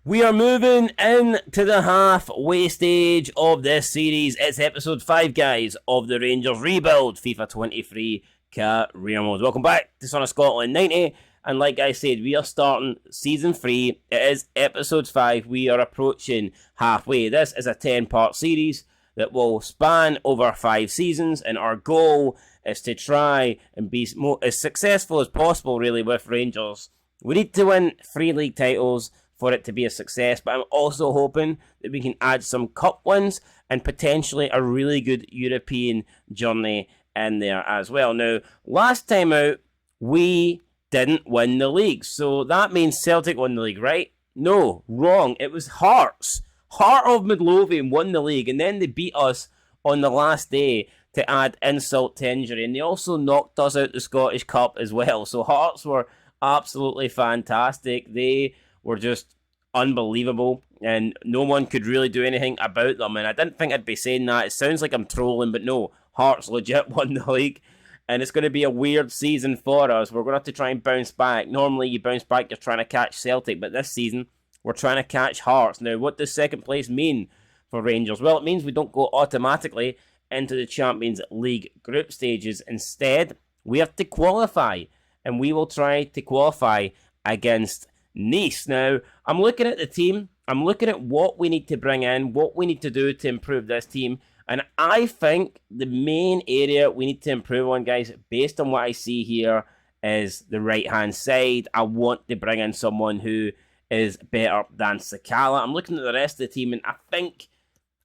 We are moving into the halfway stage of this series. It's episode 5, guys, of the Rangers Rebuild FIFA 23 Career Mode. Welcome back to Son of Scotland 90. And like I said, we are starting season 3. It is episode 5. We are approaching halfway. This is a 10-part series that will span over 5 seasons. And our goal is to try and be as successful as possible, really, with Rangers. We need to win 3 league titles for it to be a success, but I'm also hoping that we can add some cup wins and potentially a really good European journey in there as well. Now, last time out, we didn't win the league, so that means Celtic won the league, right? No, wrong. It was Hearts. Heart of Midlothian won the league, and then they beat us on the last day to add insult to injury, and they also knocked us out the Scottish Cup as well. So Hearts were absolutely fantastic. They were just unbelievable, and no one could really do anything about them. And I didn't think I'd be saying that. It sounds like I'm trolling, but no, Hearts legit won the league, and it's going to be a weird season for us. We're going to have to try and bounce back. Normally, you bounce back, you're trying to catch Celtic, but this season, we're trying to catch Hearts. Now, what does second place mean for Rangers? Well, it means we don't go automatically into the Champions League group stages. Instead, we have to qualify, and we will try to qualify against Nice. Now, I'm looking at the team. I'm looking at what we need to bring in, what we need to do to improve this team. And I think the main area we need to improve on, guys, based on what I see here, is the right-hand side. I want to bring in someone who is better than Sakala. I'm looking at the rest of the team, and I think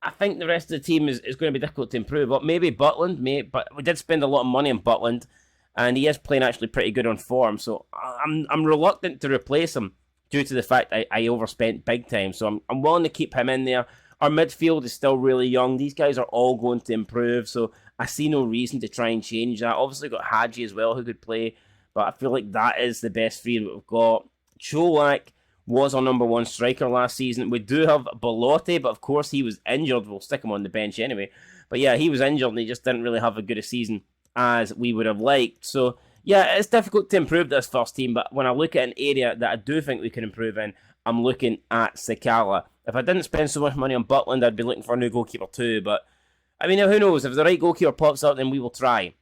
the rest of the team is going to be difficult to improve. But maybe Butland, but we did spend a lot of money on Butland, and he is playing actually pretty good on form. So I'm reluctant to replace him due to the fact I overspent big time. So I'm willing to keep him in there. Our midfield is still really young. These guys are all going to improve, so I see no reason to try and change that. Obviously, got Hadji as well who could play, but I feel like that is the best 3 that we've got. Cholak was our number 1 striker last season. We do have Belotti, but of course he was injured. We'll stick him on the bench anyway. But yeah, he was injured and he just didn't really have as good a season as we would have liked. So yeah, it's difficult to improve this first team, but when I look at an area that I do think we can improve in, I'm looking at Sakala. If I didn't spend so much money on Butland, I'd be looking for a new goalkeeper too, but I mean, who knows? If the right goalkeeper pops up, then we will try.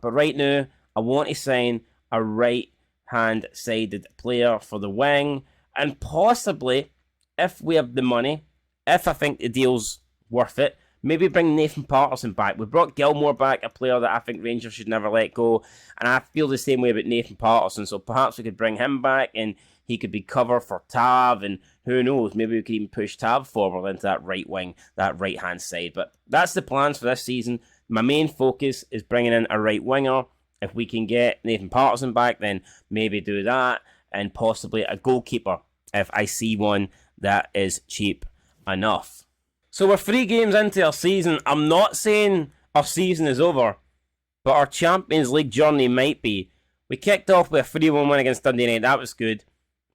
But right now, I want to sign a right-hand-sided player for the wing, and possibly, if we have the money, if I think the deal's worth it, maybe bring Nathan Patterson back. We brought Gilmore back, a player that I think Rangers should never let go. And I feel the same way about Nathan Patterson. So perhaps we could bring him back and he could be cover for Tav. And who knows, maybe we could even push Tav forward into that right wing, that right-hand side. But that's the plans for this season. My main focus is bringing in a right winger. If we can get Nathan Patterson back, then maybe do that. And possibly a goalkeeper if I see one that is cheap enough. So we're 3 games into our season. I'm not saying our season is over, but our Champions League journey might be. We kicked off with a 3-1 win against Dundee United. That was good.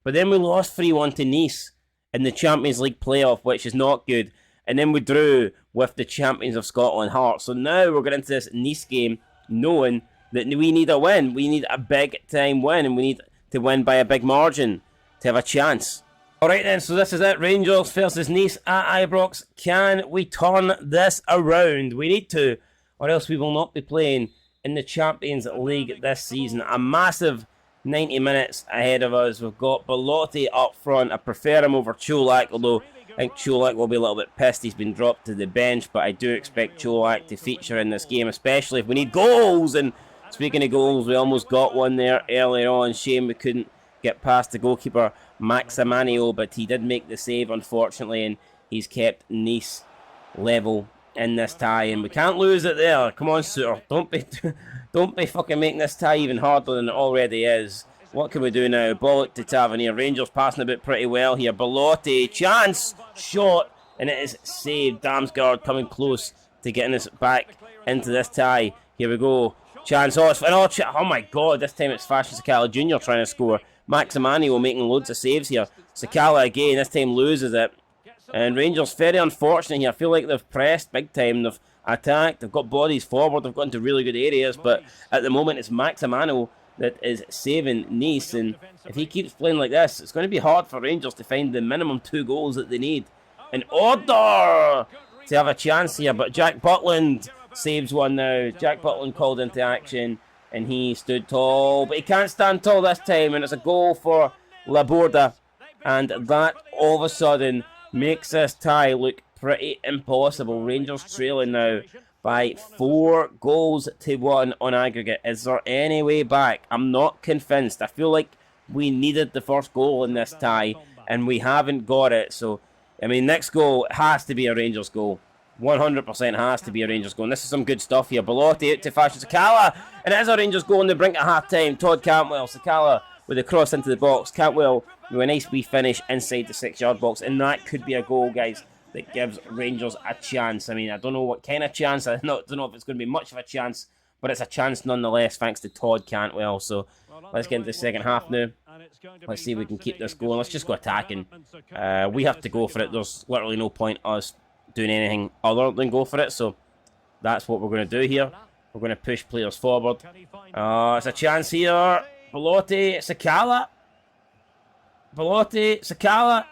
But then we lost 3-1 to Nice in the Champions League playoff, which is not good. And then we drew with the champions of Scotland, Hearts. So now we're going into this Nice game knowing that we need a win. We need a big-time win, and we need to win by a big margin to have a chance. Alright then, so this is it. Rangers versus Nice at Ibrox. Can we turn this around? We need to, or else we will not be playing in the Champions League this season. A massive 90 minutes ahead of us. We've got Belotti up front. I prefer him over Cholak, although I think Cholak will be a little bit pissed he's been dropped to the bench, but I do expect Cholak to feature in this game, especially if we need goals. And speaking of goals, we almost got one there earlier on. Shame we couldn't get past the goalkeeper Maximanio, but he did make the save unfortunately, and he's kept Nice level in this tie, and we can't lose it there. Come on, Suter, don't be fucking making this tie even harder than it already is. What can we do now? Ball to Tavernier. Rangers passing a bit pretty well here. Belotti, chance, shot, and it is saved. Damsgaard coming close to getting us back into this tie. Here we go. Chance, oh my god, this time it's Fashion Sakala Jr. trying to score. Maximanio making loads of saves here. Sakala again, this time loses it. And Rangers very unfortunate here. I feel like they've pressed big time. They've attacked. They've got bodies forward. They've got into really good areas. But at the moment, it's Maximanio that is saving Nice, and if he keeps playing like this, it's going to be hard for Rangers to find the minimum 2 goals that they need in order to have a chance here. But Jack Butland saves one now. Jack Butland called into action, and he stood tall, but he can't stand tall this time, and it's a goal for Laborda, and that all of a sudden makes this tie look pretty impossible. Rangers trailing now by 4 goals to 1 on aggregate. Is there any way back? I'm not convinced. I feel like we needed the first goal in this tie, and we haven't got it. So, I mean, next goal has to be a Rangers goal. 100% has to be a Rangers goal. And this is some good stuff here. Belotti out to Fashion Sakala, and it is a Rangers goal on the brink at half-time. Todd Cantwell, Sakala with a cross into the box. Cantwell with a nice wee finish inside the 6-yard box, and that could be a goal, guys, that gives Rangers a chance. I mean, I don't know what kind of chance. I don't know if it's going to be much of a chance, but it's a chance nonetheless, thanks to Todd Cantwell. So let's get into the second half now. Let's see if we can keep this going. Let's just go attacking. We have to go for it. There's literally no point us doing anything other than go for it. So that's what we're going to do here. We're going to push players forward. It's a chance here. Belotti, Sakala. Belotti, Sakala.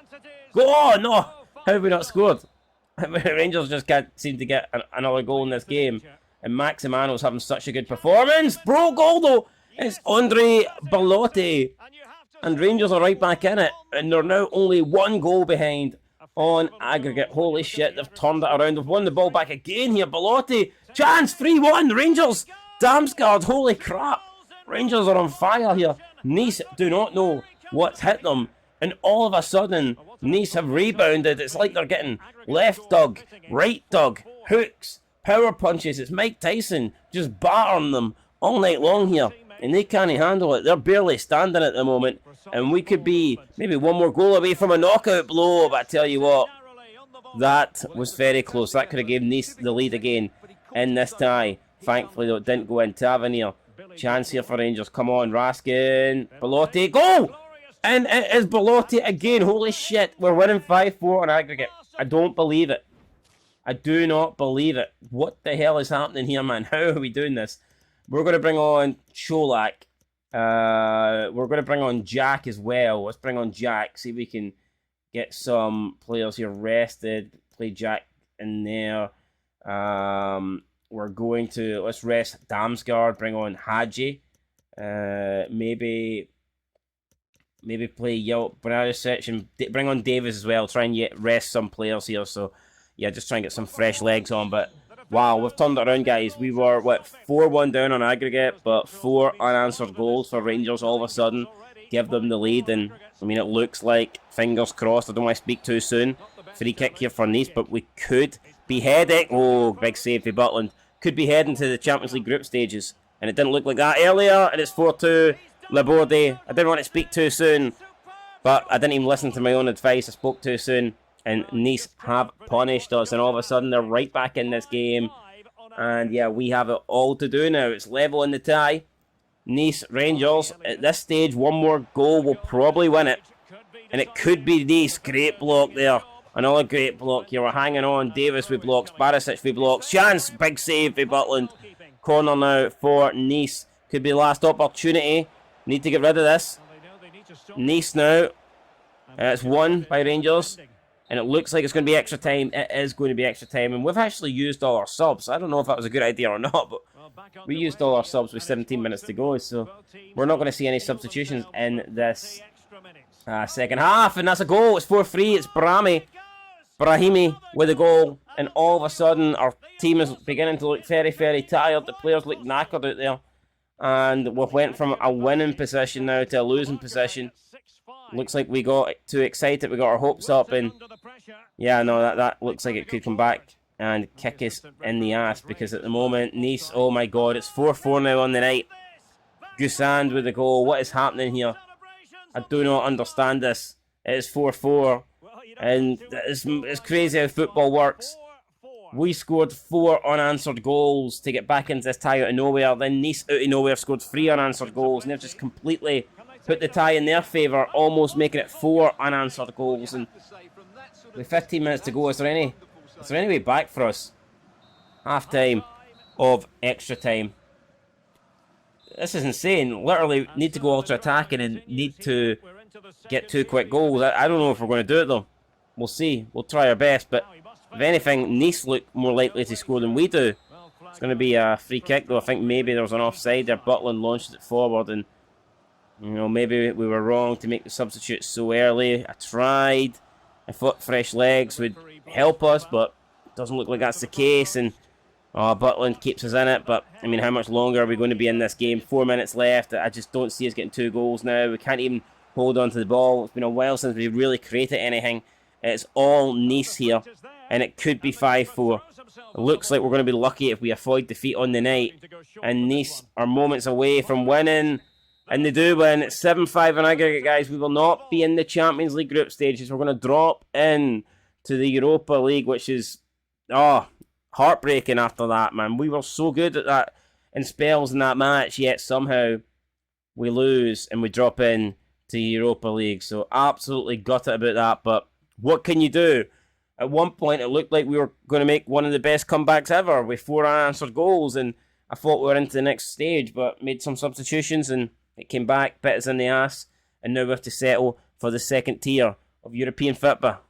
Go on! No! How have we not scored? Rangers just can't seem to get another goal in this game. And Maximano's having such a good performance. Bro, goal though! It's Andre Belotti. And Rangers are right back in it. And they're now only 1 goal behind on aggregate. Holy shit, they've turned it around. They've won the ball back again here. Belotti. Chance, 3-1. Rangers. Damsgaard, holy crap. Rangers are on fire here. Nice do not know what's hit them. And all of a sudden, Nice have rebounded. It's like they're getting left dug, right dug, hooks, power punches. It's Mike Tyson just battering them all night long here. And they can't handle it. They're barely standing at the moment. And we could be maybe 1 more goal away from a knockout blow. But I tell you what, that was very close. That could have given Nice the lead again in this tie. Thankfully, though, it didn't go in. Tavernier. Chance here for Rangers. Come on, Raskin. Belotti. Goal! And it is Belotti again. Holy shit. We're winning 5-4 on aggregate. I don't believe it. I do not believe it. What the hell is happening here, man? How are we doing this? We're going to bring on Cholak. We're going to bring on Jack as well. Let's bring on Jack. See if we can get some players here rested. Play Jack in there. We're going to... Let's rest Damsgaard. Bring on Hadji. Maybe play Bernardicic and bring on Davis as well. Try and rest some players here. So, yeah, just try and get some fresh legs on. But, wow, we've turned it around, guys. We were, 4-1 down on aggregate, but 4 unanswered goals for Rangers all of a sudden. Give them the lead, and, I mean, it looks like, fingers crossed, I don't want to speak too soon. Free kick here for Nice, but we could be heading... Oh, big save for Butland. Could be heading to the Champions League group stages. And it didn't look like that earlier, and it's 4-2. Laborde. I didn't want to speak too soon, but I didn't even listen to my own advice. I spoke too soon, and Nice have punished us, and all of a sudden they're right back in this game. And yeah, we have it all to do now. It's level in the tie. Nice, Rangers, at this stage, 1 more goal will probably win it. And it could be Nice. Great block there. Another great block here. We're hanging on. Davis with blocks. Barisic with blocks. Chance. Big save for Butland. Corner now for Nice. Could be last opportunity. Need to get rid of this. Nice now. It's won by Rangers. And it looks like it's going to be extra time. It is going to be extra time. And we've actually used all our subs. I don't know if that was a good idea or not, but we used all our subs with 17 minutes to go. So we're not going to see any substitutions in this second half. And that's a goal. It's 4-3. It's Brahimi with a goal. And all of a sudden, our team is beginning to look very, very tired. The players look knackered out there. And we went from a winning position now to a losing position. Looks like we got too excited. We got our hopes up. And yeah, no, that looks like it could come back and kick us in the ass. Because at the moment, Nice, oh my god, it's 4-4 now on the night. Gusand with the goal. What is happening here? I do not understand this. It is 4-4. And it's crazy how football works. We scored 4 unanswered goals to get back into this tie out of nowhere. Then Nice out of nowhere scored 3 unanswered goals. And they've just completely put the tie in their favour, almost making it 4 unanswered goals. And with 15 minutes to go, is there any way back for us? Half time of extra time. This is insane. Literally need to go ultra attacking and need to get 2 quick goals. I don't know if we're going to do it though. We'll see. We'll try our best. But if anything, Nice look more likely to score than we do. It's going to be a free kick though. I think maybe there was an offside there. Butland launched it forward, and maybe we were wrong to make the substitute so early. I tried. I thought fresh legs would help us, but it doesn't look like that's the case. And Butland keeps us in it, but I mean, how much longer are we going to be in this game? 4 minutes left. I just don't see us getting 2 goals now. We can't even hold on to the ball. It's been a while since we really created anything. It's all Nice here, and it could be 5-4. It looks like we're going to be lucky if we avoid defeat on the night. And Nice are moments away from winning, and they do win. It's 7-5 in aggregate, guys. We will not be in the Champions League group stages. We're going to drop in to the Europa League, which is heartbreaking after that, man. We were so good at that in spells in that match, yet somehow we lose and we drop in to Europa League. So absolutely gutted about that, but what can you do? At one point, it looked like we were going to make one of the best comebacks ever with 4 unanswered goals, and I thought we were into the next stage, but made some substitutions, and it came back, bit us in the ass, and now we have to settle for the second tier of European football.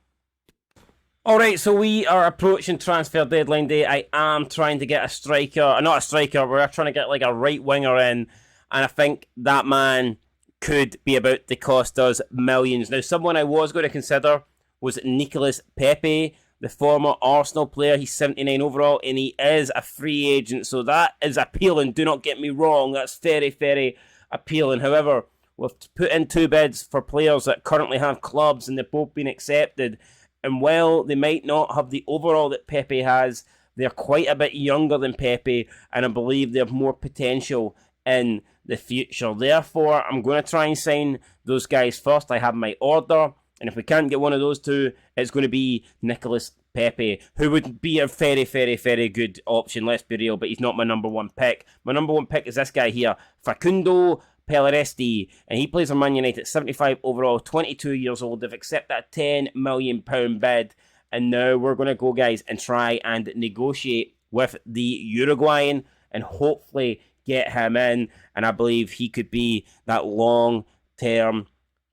Alright, so we are approaching transfer deadline day. I am trying to get a striker, not a striker, we're trying to get like a right winger in, and I think that man could be about to cost us millions. Now, someone I was going to consider was Nicolas Pepe, the former Arsenal player. He's 79 overall, and he is a free agent, so that is appealing. Do not get me wrong, that's very, very appealing. However, we've put in 2 bids for players that currently have clubs, and they've both been accepted. And while they might not have the overall that Pepe has, they're quite a bit younger than Pepe, and I believe they have more potential in the future. Therefore, I'm going to try and sign those guys first. I have my order, and if we can't get one of those 2, it's going to be Nicolas Pepe, who would be a very, very, very good option, let's be real, but he's not my number 1 pick. My number 1 pick is this guy here, Facundo Pelleresti, and he plays for Man United, 75 overall, 22 years old. They've accepted a £10 million bid, and now we're going to go, guys, and try and negotiate with the Uruguayan and hopefully get him in, and I believe he could be that long-term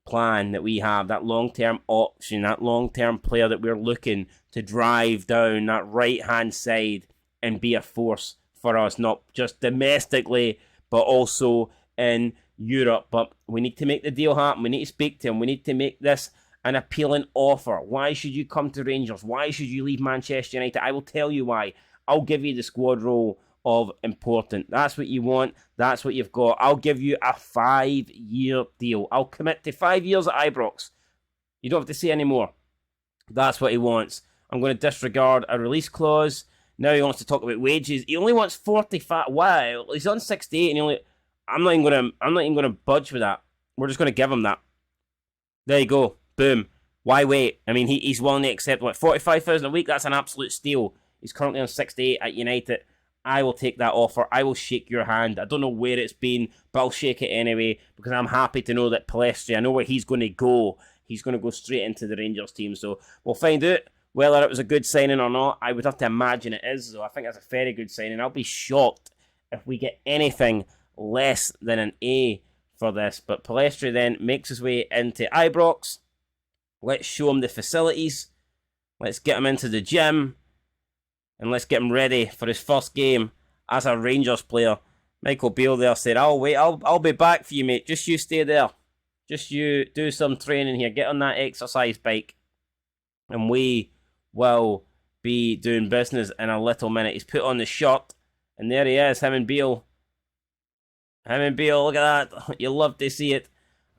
plan that we have, that long-term option, that long-term player that we're looking to drive down that right-hand side and be a force for us, not just domestically, but also in Europe. But we need to make the deal happen. We need to speak to him. We need to make this an appealing offer. Why should you come to Rangers? Why should you leave Manchester United? I will tell you why. I'll give you the squad role of important. That's what you want. That's what you've got. I'll give you a 5-year deal. I'll commit to 5 years at Ibrox. You don't have to say any more. That's what he wants. I'm going to disregard a release clause. Now he wants to talk about wages. He only wants 45. Wow, he's on 68, and I'm not even going to budge with that. We're just going to give him that. There you go. Boom. Why wait? I mean, he's willing to accept, what, 45,000 a week? That's an absolute steal. He's currently on 68 at United. I will take that offer. I will shake your hand. I don't know where it's been, but I'll shake it anyway, because I'm happy to know that Pelestri, I know where he's going to go. He's going to go straight into the Rangers team. So we'll find out whether it was a good signing or not. I would have to imagine it is, so I think that's a very good signing. I'll be shocked if we get anything less than an A for this. But Pelestri then makes his way into Ibrox. Let's show him the facilities. Let's get him into the gym. And let's get him ready for his first game as a Rangers player. Michael Beale there said, I'll wait. I'll be back for you, mate. Just you stay there. Just you do some training here. Get on that exercise bike. And we will be doing business in a little minute. He's put on the shirt. And there he is, him and Beale. Him and Beale, look at that. You love to see it.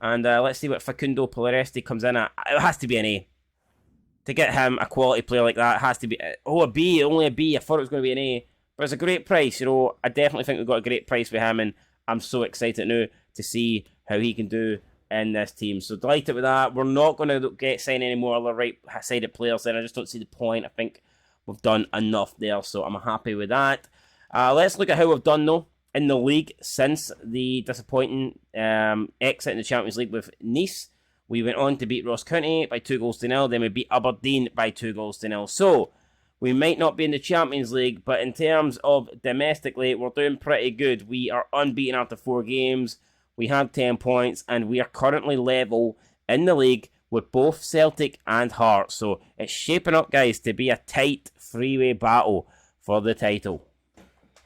And let's see what Facundo Pelleresti comes in at. It has to be an A. To get him, a quality player like that, has to be... Oh, a B, only a B. I thought it was going to be an A. But it's a great price, you know. I definitely think we've got a great price for him, and I'm so excited now to see how he can do in this team. So delighted with that. We're not going to sign any more other right-sided players then. I just don't see the point. I think we've done enough there, so I'm happy with that. Let's look at how we've done, though, in the league since the disappointing exit in the Champions League with Nice. We went on to beat Ross County by 2-0. Then we beat Aberdeen by 2-0. So, We might not be in the Champions League, but in terms of domestically, we're doing pretty good. We are unbeaten after 4 games. We have 10 points, and we are currently level in the league with both Celtic and Hearts. So it's shaping up, guys, to be a tight three-way battle for the title.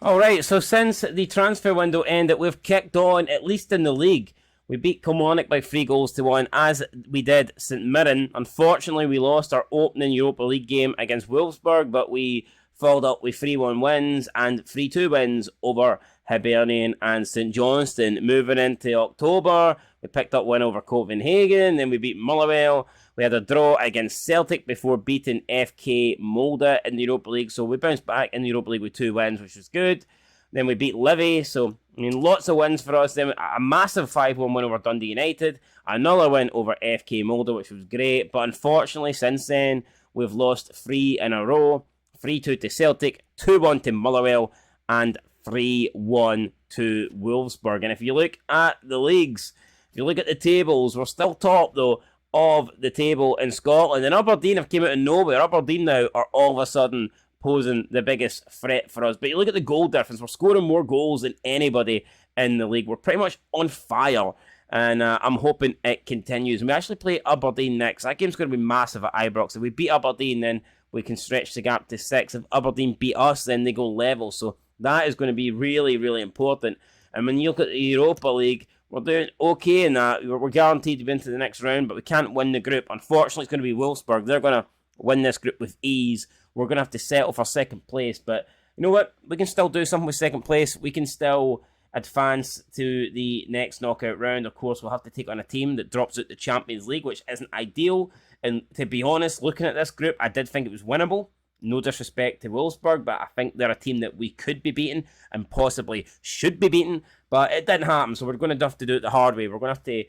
Alright, so since the transfer window ended, we've kicked on, at least in the league. We beat Kilmarnock by 3-1, as we did St Mirren. Unfortunately, we lost our opening Europa League game against Wolfsburg, but we followed up with 3-1 wins and 3-2 wins over Hibernian and St Johnstone. Moving into October, we picked up one over Copenhagen, then we beat Motherwell. We had a draw against Celtic before beating FK Molde in the Europa League, so we bounced back in the Europa League with 2 wins, which was good. Then we beat Livy, so I mean, lots of wins for us. Then a massive 5-1 win over Dundee United. Another win over FK Molde, which was great. But unfortunately, since then, we've lost 3 in a row. 3-2 to Celtic, 2-1 to Motherwell, and 3-1 to Wolfsburg. And if you look at the leagues, if you look at the tables, we're still top, though, of the table in Scotland. And Aberdeen have came out of nowhere. Aberdeen now are all of a sudden posing the biggest threat for us. But you look at the goal difference, we're scoring more goals than anybody in the league. We're pretty much on fire, and I'm hoping it continues. We actually play Aberdeen next. That game's going to be massive at Ibrox. If we beat Aberdeen, then we can stretch the gap to 6. If Aberdeen beat us, then they go level. So that is going to be really, really important. And when you look at the Europa League, we're doing okay in that. We're guaranteed to be into the next round, but we can't win the group. Unfortunately, it's going to be Wolfsburg. They're going to win this group with ease. We're going to have to settle for second place. But you know what? We can still do something with second place. We can still advance to the next knockout round. Of course, we'll have to take on a team that drops out the Champions League, which isn't ideal. And to be honest, looking at this group, I did think it was winnable. No disrespect to Wolfsburg, but I think they're a team that we could be beaten and possibly should be beaten. But it didn't happen, so we're going to have to do it the hard way. We're going to have to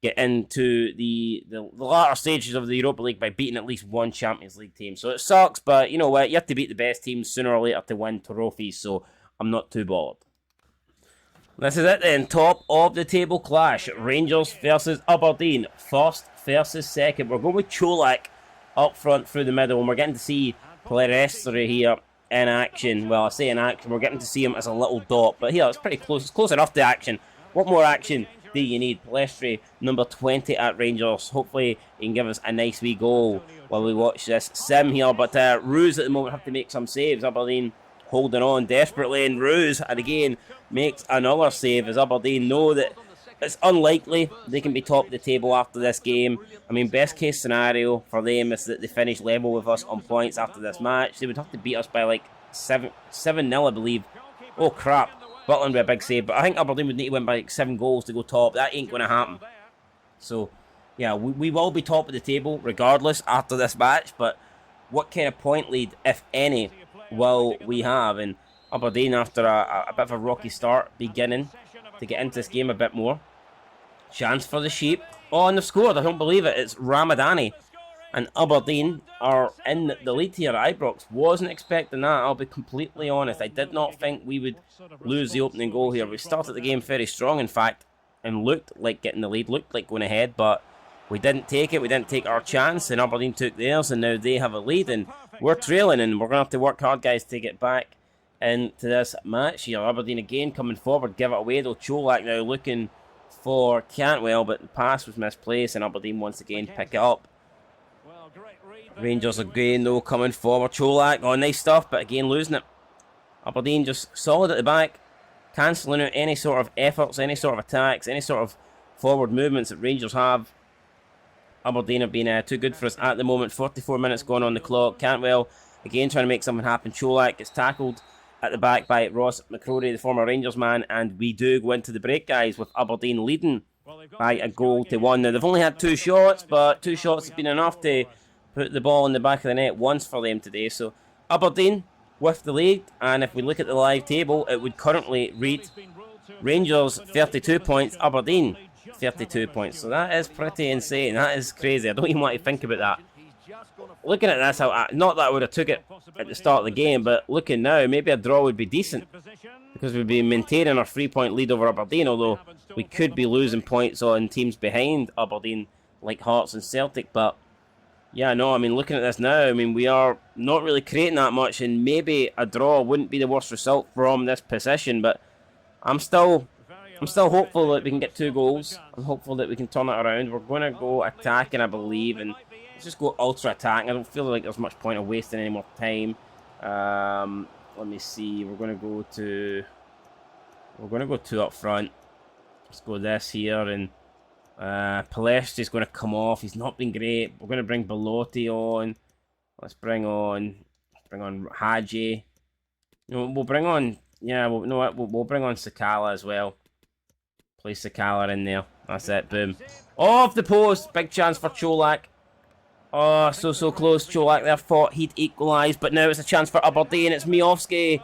get into the latter stages of the Europa League by beating at least one Champions League team. So it sucks, but you know what? You have to beat the best teams sooner or later to win trophies, so I'm not too bothered. This is it then. Top of the table clash. Rangers versus Aberdeen. First versus second. We're going with Cholak up front through the middle, and we're getting to see Plerestri here in action. Well, I say in action, we're getting to see him as a little dot, but here it's pretty close. It's close enough to action. What more action do you need? Plerestri, number 20 at Rangers. Hopefully he can give us a nice wee goal while we watch this sim here, but Roos at the moment have to make some saves. Aberdeen holding on desperately, and Roos, and again, makes another save as Aberdeen know that it's unlikely they can be top of the table after this game. I mean, best case scenario for them is that they finish level with us on points after this match. They would have to beat us by like 7-0, I believe. Oh crap, Butland with a big save, but I think Aberdeen would need to win by like 7 goals to go top. That ain't going to happen. So, yeah, we will be top of the table regardless after this match, but what kind of point lead, if any, will we have? And Aberdeen, after a bit of a rocky start, beginning to get into this game a bit more. Chance for the Sheep. Oh, and they've scored. I don't believe it. It's Ramadani. And Aberdeen are in the lead here at Ibrox. Wasn't expecting that, I'll be completely honest. I did not think we would lose the opening goal here. We started the game very strong, in fact, and looked like getting the lead, looked like going ahead, but we didn't take it. We didn't take our chance, and Aberdeen took theirs, and now they have a lead, and we're trailing, and we're going to have to work hard, guys, to get back into this match here. Aberdeen again coming forward, give it away, though. Cholak now looking for Cantwell, but the pass was misplaced, and Aberdeen once again pick it up. Rangers again, though, coming forward. Cholak, oh, nice stuff, but again losing it. Aberdeen just solid at the back, cancelling out any sort of efforts, any sort of attacks, any sort of forward movements that Rangers have. Aberdeen have been too good for us at the moment. 44 minutes going on the clock. Cantwell again trying to make something happen. Cholak gets tackled at the back by Ross McCrory, the former Rangers man, and we do go into the break, guys, with Aberdeen leading by a goal to 1. Now, they've only had 2 shots, but 2 shots has been enough to put the ball in the back of the net once for them today. So, Aberdeen with the lead, and if we look at the live table, it would currently read Rangers 32 points, Aberdeen 32 points. So that is pretty insane. That is crazy. I don't even want to think about that. Looking at this, not that I would have took it at the start of the game, but looking now, maybe a draw would be decent, because we'd be maintaining our 3-point lead over Aberdeen, although we could be losing points on teams behind Aberdeen, like Hearts and Celtic. But Yeah, no, I mean, looking at this now, I mean, we are not really creating that much, and maybe a draw wouldn't be the worst result from this position, but I'm still hopeful that we can get 2 goals. I'm hopeful that we can turn it around. We're going to go attacking, I believe, and let's just go ultra attacking. I don't feel like there's much point of wasting any more time. Let me see. We're going to go 2 up front. Let's go this here, and Palestri's going to come off. He's not been great. We're going to bring Belotti on. Let's bring on Hadji. We'll bring on. Yeah, we'll bring on Sakala as well. Place Sakala in there. That's it. Boom. Off the post. Big chance for Cholak. Oh, so close. Cholak there thought he'd equalise, but now it's a chance for Aberdeen. It's Miofsky.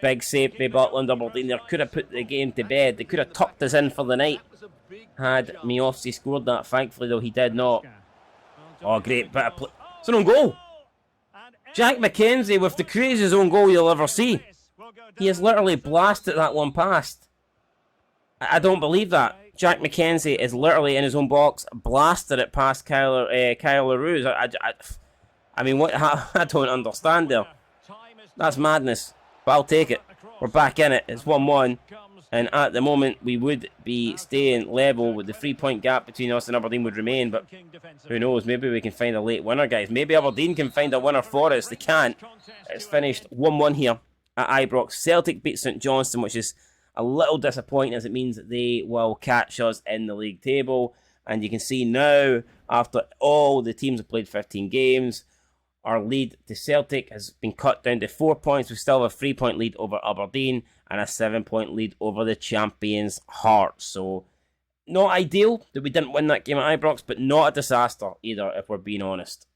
Big save by Butland. Aberdeen there could have put the game to bed. They could have tucked us in for the night had Miofsky scored that. Thankfully, though, he did not. Oh, great bit of play. It's an own goal. Jack McKenzie with the craziest own goal you'll ever see. He has literally blasted that one past. I don't believe that. Jack McKenzie is literally in his own box, blasted it past Kyle LaRue. I mean, what? I don't understand there. That's madness. But I'll take it. We're back in it. It's 1-1. And at the moment, we would be staying level with the 3-point gap between us and Aberdeen would remain. But who knows? Maybe we can find a late winner, guys. Maybe Aberdeen can find a winner for us. They can't. It's finished 1-1 here at Ibrox. Celtic beat St Johnstone, which is a little disappointing as it means that they will catch us in the league table. And you can see now, after all the teams have played 15 games, our lead to Celtic has been cut down to 4 points. We still have a 3-point lead over Aberdeen and a 7-point lead over the champions Hearts. So, not ideal that we didn't win that game at Ibrox, but not a disaster either, if we're being honest.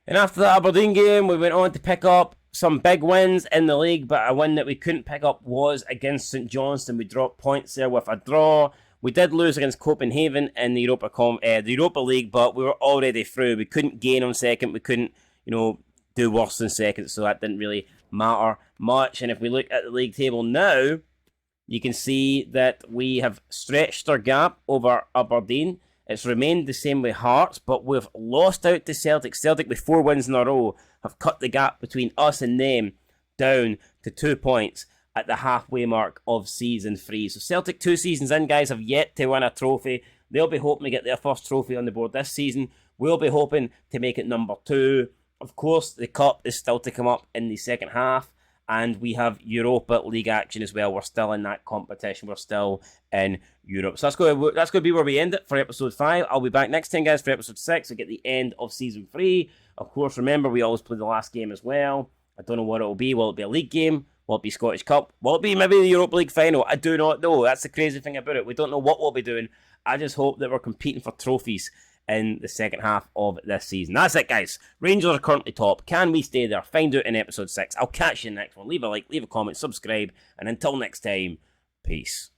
And after the Aberdeen game, we went on to pick up some big wins in the league, but a win that we couldn't pick up was against St Johnstone. We dropped points there with a draw. We did lose against Copenhagen in the Europa League, but we were already through. We couldn't gain on second. We couldn't, do worse than second, so that didn't really matter much. And if we look at the league table now, you can see that we have stretched our gap over Aberdeen. It's remained the same with Hearts, but we've lost out to Celtic. Celtic, with 4 wins in a row, have cut the gap between us and them down to 2 points at the halfway mark of season 3. So Celtic, 2 seasons in, guys, have yet to win a trophy. They'll be hoping to get their first trophy on the board this season. We'll be hoping to make it number 2. Of course, the Cup is still to come up in the second half, and we have Europa League action as well. We're still in that competition. We're still in Europe. So that's going to be where we end it for episode 5. I'll be back next time, guys, for episode 6. We'll get the end of season 3. Of course, remember, we always play the last game as well. I don't know what it will be. Will it be a league game? Will it be Scottish Cup? Will it be maybe the Europa League final? I do not know. That's the crazy thing about it. We don't know what we'll be doing. I just hope that we're competing for trophies in the second half of this season. That's it, guys. Rangers are currently top. Can we stay there? Find out in episode 6. I'll catch you in the next one. Leave a like, leave a comment, subscribe, and until next time, peace.